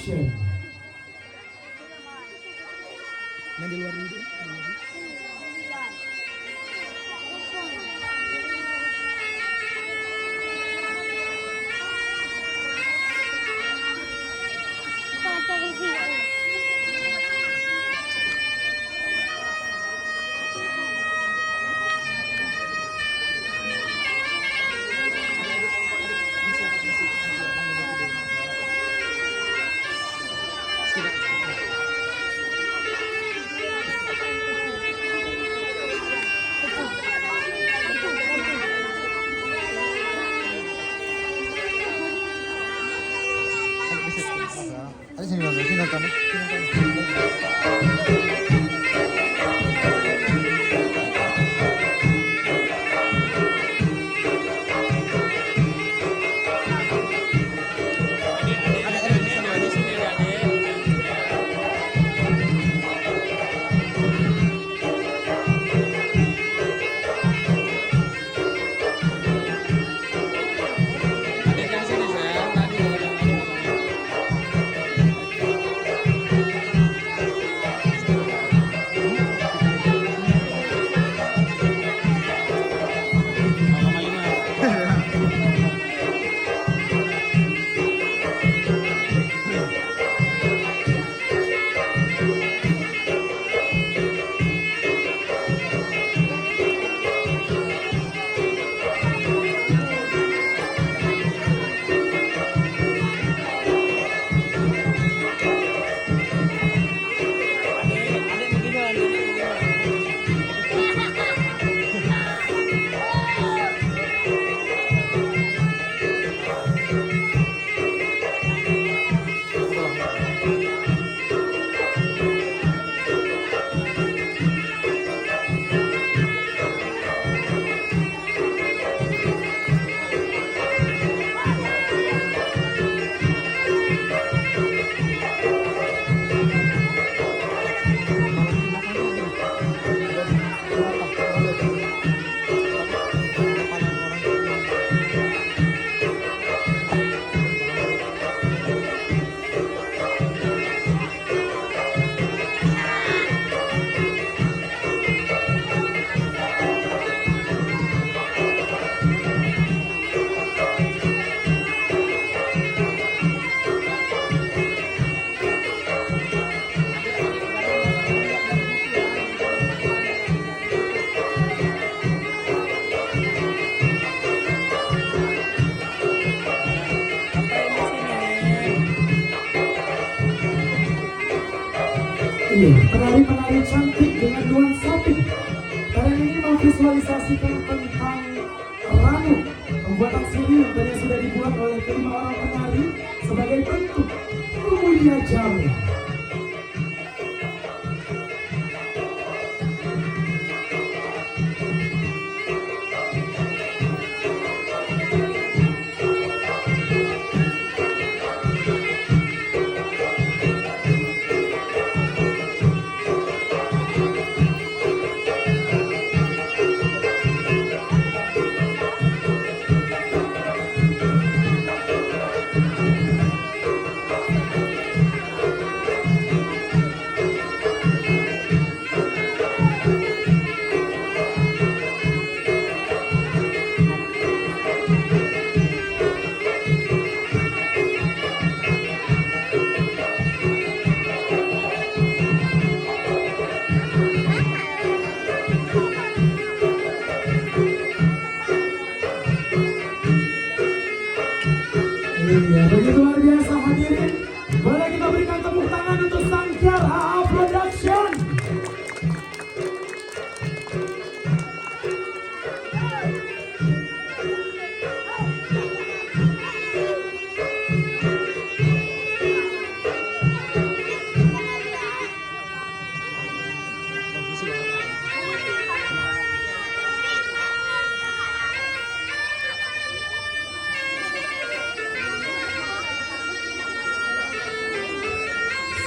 Production. Yang di luar dulu. Sini nonton. Penari-penari cantik dengan nuansa pink. Tarian ini memvisualisasikan tentang ranu pembuatan seni yang sudah dibuat oleh kelima orang penari sebagai bentuk pemulia jamu. Iya, begitu luar biasa hadirin. Boleh kita berikan tepuk tangan untuk Sanghyar AA Production.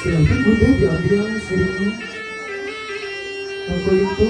Silakan Bunda diambil sirine. Untuk itu